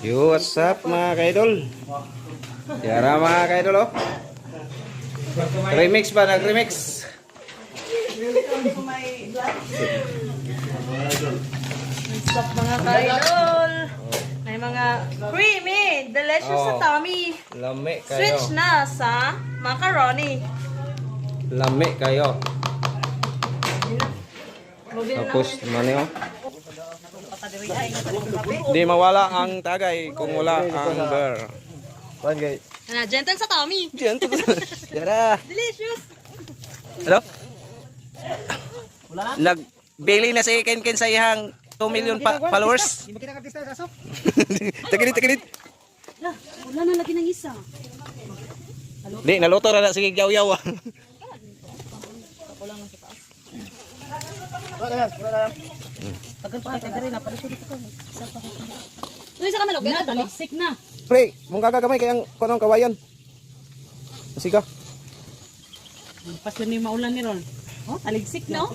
Yo, what's up mga kaidol? Yara mga kaidol oh. Remix ba? Nag-remix? What's up mga kaidol? May mga creamy, delicious sa tummy. Lami kayo. Switch na sa macaroni. Lami kayo. Tapos naman yun. Di mawala ang tagay kung wala ang bear. Kuan guys. Gentle sa tummy. Gentle. Yara. Delicious. Hello? Nagbili na si Ken sa ihang 2 million followers. Hindi mo kinakatista sa soft. Taginit. Wala na lagi ng isa. Di, naluto na sige yaw-yaw. Tagal pa tagal rin na pala dito ko. Isa ka malog, na taliksik na. Pre, mong gagagamay kayang kunong kawayan. Sige. Pas ni maulan ni Ron. Oh, taliksik no?